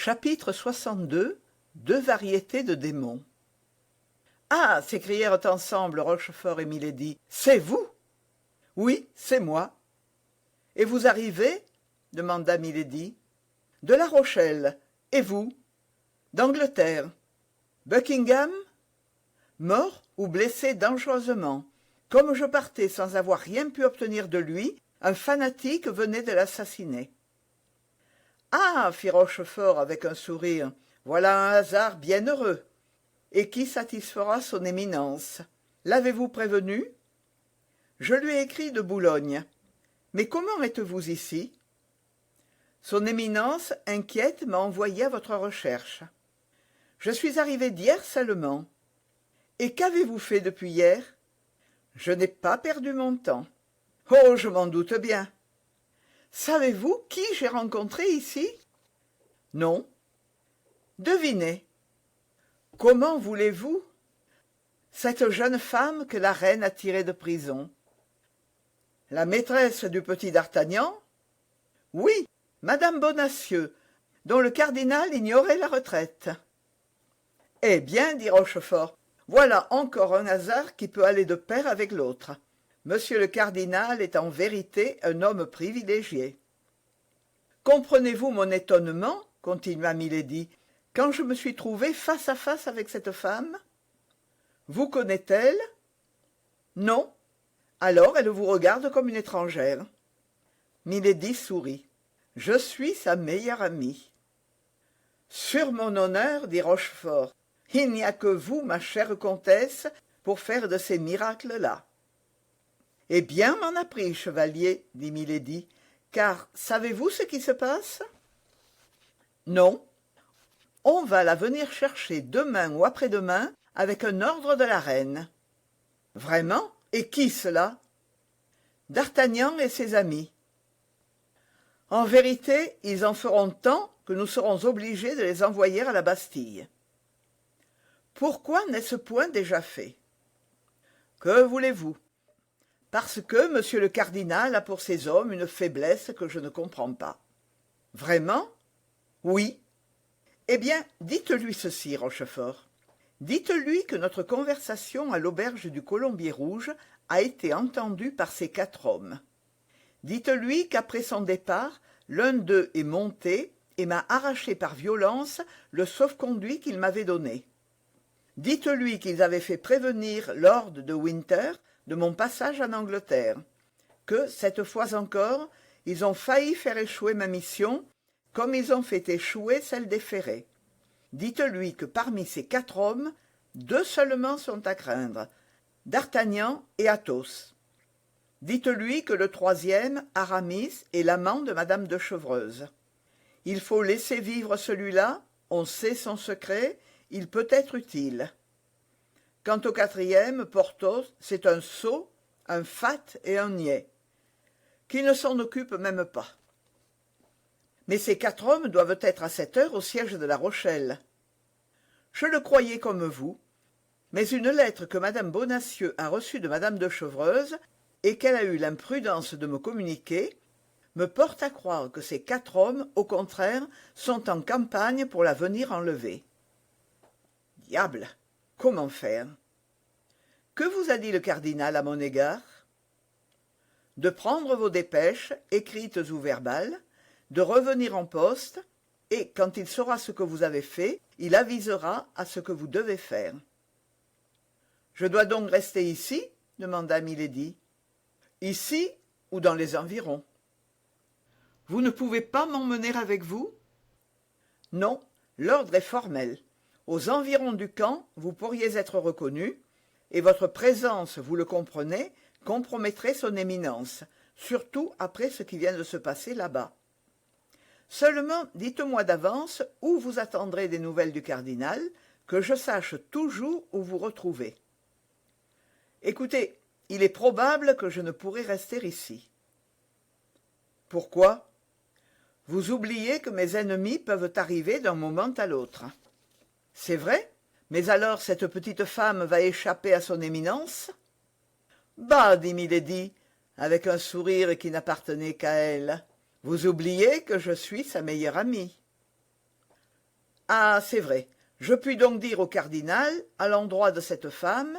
Chapitre 62. Deux variétés de démons. Ah, s'écrièrent ensemble Rochefort et Milady. C'est vous? Oui, c'est moi. Et vous arrivez? Demanda Milady. De La Rochelle. Et vous? D'Angleterre. Buckingham? Mort ou blessé dangereusement. Comme je partais sans avoir rien pu obtenir de lui, un fanatique venait de l'assassiner. Ah, fit Rochefort avec un sourire, voilà un hasard bien heureux, et qui satisfera son éminence. L'avez-vous prévenu? Je lui ai écrit de Boulogne. Mais comment êtes-vous ici? Son éminence, inquiète, m'a envoyé à votre recherche. Je suis arrivé d'hier seulement. Et qu'avez-vous fait depuis hier? Je n'ai pas perdu mon temps. Oh, je m'en doute bien. Savez-vous qui j'ai rencontré ici? Non. Devinez. Comment voulez-vous? Cette jeune femme que la reine a tirée de prison. La maîtresse du petit d'Artagnan? Oui, madame Bonacieux, dont le cardinal ignorait la retraite. Eh bien, dit Rochefort, voilà encore un hasard qui peut aller de pair avec l'autre. Monsieur le cardinal est en vérité un homme privilégié. Comprenez-vous mon étonnement, continua Milady, quand je me suis trouvée face à face avec cette femme? Vous connaît-elle? Non. Alors elle vous regarde comme une étrangère. Milady sourit. Je suis sa meilleure amie. Sur mon honneur, dit Rochefort, il n'y a que vous, ma chère comtesse, pour faire de ces miracles-là. Eh bien m'en a pris, chevalier, dit Milady, car savez-vous ce qui se passe? Non. On va la venir chercher demain ou après-demain avec un ordre de la reine. Vraiment? Et qui cela? D'Artagnan et ses amis. En vérité, ils en feront tant que nous serons obligés de les envoyer à la Bastille. Pourquoi n'est-ce point déjà fait? Que voulez-vous? Parce que monsieur le cardinal a pour ces hommes une faiblesse que je ne comprends pas. Vraiment? Oui. Eh bien, dites-lui ceci, Rochefort. Dites-lui que notre conversation à l'auberge du Colombier Rouge a été entendue par ces 4 hommes. Dites-lui qu'après son départ, l'un d'eux est monté et m'a arraché par violence le sauf-conduit qu'il m'avait donné. Dites-lui qu'ils avaient fait prévenir Lord de Winter de mon passage en Angleterre, que, cette fois encore, ils ont failli faire échouer ma mission, comme ils ont fait échouer celle des Ferrets. Dites-lui que parmi ces 4 hommes, 2 seulement sont à craindre, D'Artagnan et Athos. Dites-lui que le 3e, Aramis, est l'amant de madame de Chevreuse. Il faut laisser vivre celui-là, on sait son secret, il peut être utile. Quant au 4e, Porthos, c'est un sot, un fat et un niais, qui ne s'en occupe même pas. Mais ces 4 hommes doivent être à cette heure au siège de La Rochelle. Je le croyais comme vous, mais une lettre que madame Bonacieux a reçue de madame de Chevreuse et qu'elle a eu l'imprudence de me communiquer, me porte à croire que ces 4 hommes, au contraire, sont en campagne pour la venir enlever. Diable! Comment faire? Que vous a dit le cardinal à mon égard? De prendre vos dépêches, écrites ou verbales, de revenir en poste, et, quand il saura ce que vous avez fait, il avisera à ce que vous devez faire. Je dois donc rester ici? Demanda Milady. Ici ou dans les environs. Vous ne pouvez pas m'emmener avec vous? Non, l'ordre est formel. Aux environs du camp, vous pourriez être reconnu, et votre présence, vous le comprenez, compromettrait son éminence, surtout après ce qui vient de se passer là-bas. Seulement, dites-moi d'avance où vous attendrez des nouvelles du cardinal, que je sache toujours où vous retrouver. Écoutez, il est probable que je ne pourrai rester ici. Pourquoi? Vous oubliez que mes ennemis peuvent arriver d'un moment à l'autre. C'est vrai, mais alors cette petite femme va échapper à son éminence? Bah, dit Milady, avec un sourire qui n'appartenait qu'à elle, vous oubliez que je suis sa meilleure amie. Ah, c'est vrai. Je puis donc dire au cardinal, à l'endroit de cette femme,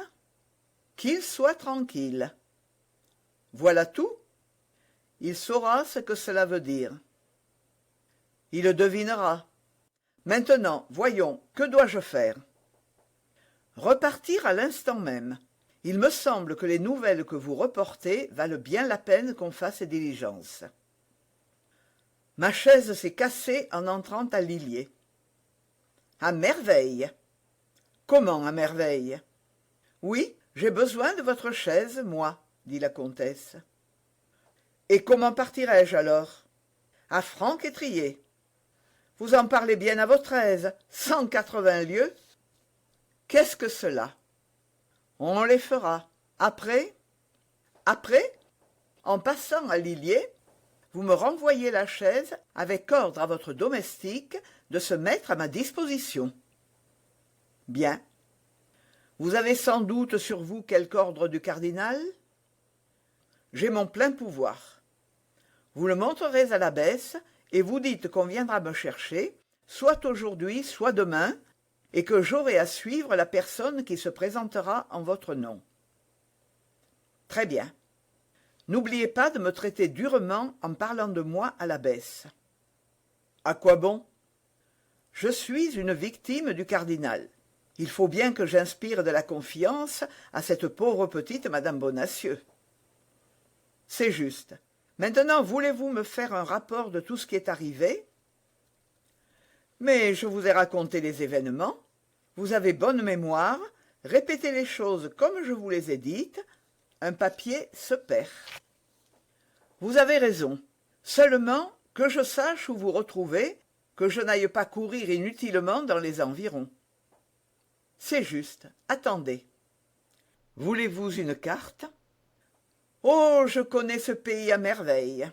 qu'il soit tranquille. Voilà tout. Il saura ce que cela veut dire. Il le devinera. Maintenant, voyons, que dois-je faire? Repartir à l'instant même. Il me semble que les nouvelles que vous reportez valent bien la peine qu'on fasse diligence. Ma chaise s'est cassée en entrant à Lilliers. À merveille. Comment à merveille? Oui, j'ai besoin de votre chaise, moi, dit la comtesse. Et comment partirai-je alors? À Franc-Étrier. Vous en parlez bien à votre aise. 180 lieues. Qu'est-ce que cela? On les fera. Après? Après, en passant à Lilliers, vous me renvoyez la chaise avec ordre à votre domestique de se mettre à ma disposition. Bien. Vous avez sans doute sur vous quelque ordre du cardinal? J'ai mon plein pouvoir. Vous le montrerez à l'abbesse et vous dites qu'on viendra me chercher, soit aujourd'hui, soit demain, et que j'aurai à suivre la personne qui se présentera en votre nom. Très bien. N'oubliez pas de me traiter durement en parlant de moi à l'abbesse. À quoi bon? Je suis une victime du cardinal. Il faut bien que j'inspire de la confiance à cette pauvre petite madame Bonacieux. C'est juste. Maintenant, voulez-vous me faire un rapport de tout ce qui est arrivé? Mais je vous ai raconté les événements. Vous avez bonne mémoire. Répétez les choses comme je vous les ai dites. Un papier se perd. Vous avez raison. Seulement que je sache où vous retrouver, que je n'aille pas courir inutilement dans les environs. C'est juste. Attendez. Voulez-vous une carte? Oh, je connais ce pays à merveille.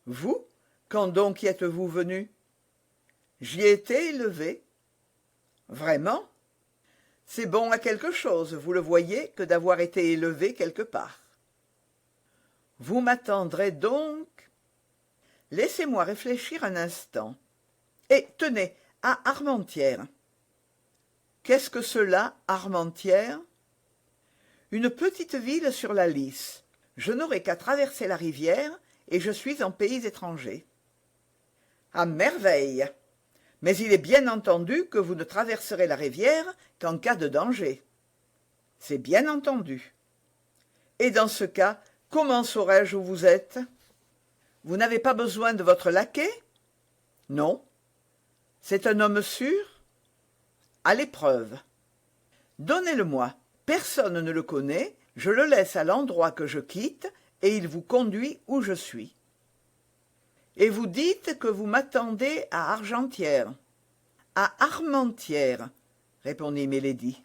Vous? Quand donc y êtes-vous venu? J'y ai été élevé. Vraiment? C'est bon à quelque chose, vous le voyez, que d'avoir été élevé quelque part. Vous m'attendrez donc? Laissez-moi réfléchir un instant. Et tenez, à Armentières. Qu'est-ce que cela, Armentières? Une petite ville sur la Lys. Je n'aurai qu'à traverser la rivière et je suis en pays étranger. À merveille! Mais il est bien entendu que vous ne traverserez la rivière qu'en cas de danger. C'est bien entendu. Et dans ce cas, comment saurais-je où vous êtes? Vous n'avez pas besoin de votre laquais? Non. C'est un homme sûr? À l'épreuve. Donnez-le-moi. Personne ne le connaît, je le laisse à l'endroit que je quitte, et il vous conduit où je suis. Et vous dites que vous m'attendez à Argentières. À Armentières, répondit Milady.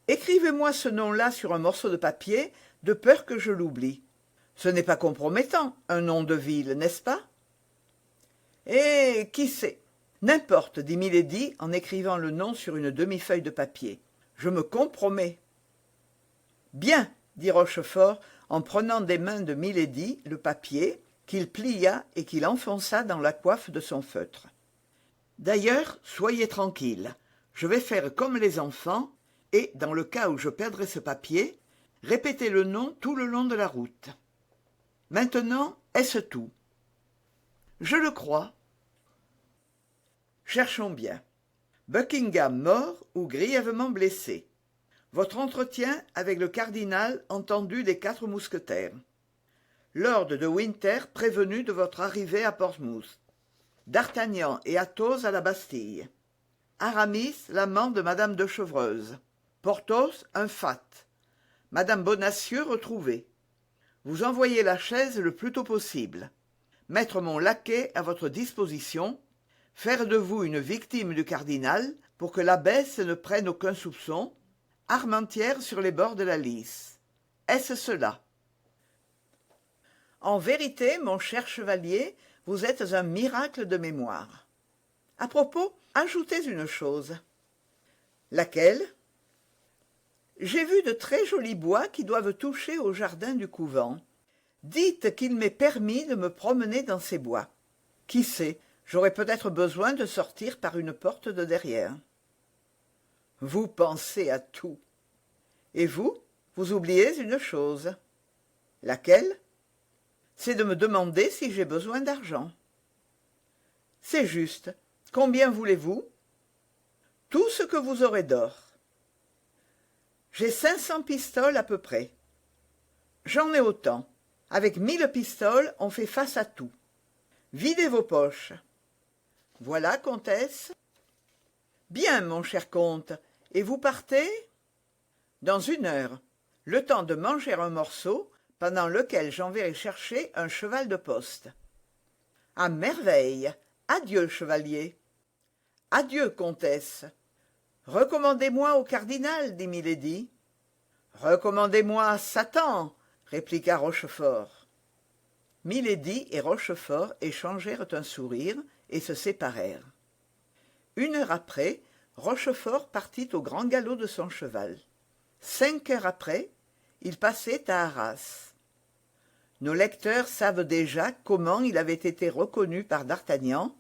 Écrivez-moi ce nom-là sur un morceau de papier, de peur que je l'oublie. Ce n'est pas compromettant, un nom de ville, n'est-ce pas? Eh, qui sait? N'importe, dit Milady en écrivant le nom sur une demi-feuille de papier. Je me compromets. Bien, dit Rochefort en prenant des mains de Milady le papier qu'il plia et qu'il enfonça dans la coiffe de son feutre. D'ailleurs, soyez tranquille, je vais faire comme les enfants et, dans le cas où je perdrais ce papier, répéter le nom tout le long de la route. Maintenant, est-ce tout? Je le crois. Cherchons bien. Buckingham mort ou grièvement blessé. Votre entretien avec le cardinal entendu des 4 mousquetaires. Lord de Winter prévenu de votre arrivée à Portsmouth. D'Artagnan et Athos à la Bastille. Aramis, l'amant de madame de Chevreuse. Porthos, un fat. Madame Bonacieux retrouvée. Vous envoyez la chaise le plus tôt possible. Mettre mon laquais à votre disposition. Faire de vous une victime du cardinal pour que l'abbesse ne prenne aucun soupçon. Armentières sur les bords de la Lys. Est-ce cela? En vérité, mon cher chevalier, vous êtes un miracle de mémoire. À propos, ajoutez une chose. Laquelle? J'ai vu de très jolis bois qui doivent toucher au jardin du couvent. Dites qu'il m'est permis de me promener dans ces bois. Qui sait, J'aurai peut-être besoin de sortir par une porte de derrière. Vous pensez à tout. Et vous, vous oubliez une chose. Laquelle? C'est de me demander si j'ai besoin d'argent. C'est juste. Combien voulez-vous? Tout ce que vous aurez d'or. J'ai 500 pistoles à peu près. J'en ai autant. Avec 1000 pistoles, on fait face à tout. Videz vos poches. Voilà, comtesse. Bien, mon cher comte. Et vous partez? Dans 1 heure. Le temps de manger un morceau, pendant lequel j'enverrai chercher un cheval de poste. À merveille. Adieu, chevalier. Adieu, comtesse. Recommandez-moi au cardinal, dit Milady. Recommandez-moi à Satan, répliqua Rochefort. Milady et Rochefort échangèrent un sourire et se séparèrent. 1 heure après, Rochefort partit au grand galop de son cheval. 5 heures après, il passait à Arras. Nos lecteurs savent déjà comment il avait été reconnu par d'Artagnan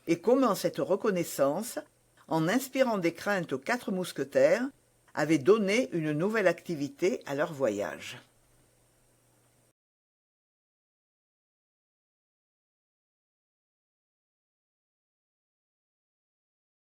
et comment cette reconnaissance, en inspirant des craintes aux 4 mousquetaires, avait donné une nouvelle activité à leur voyage.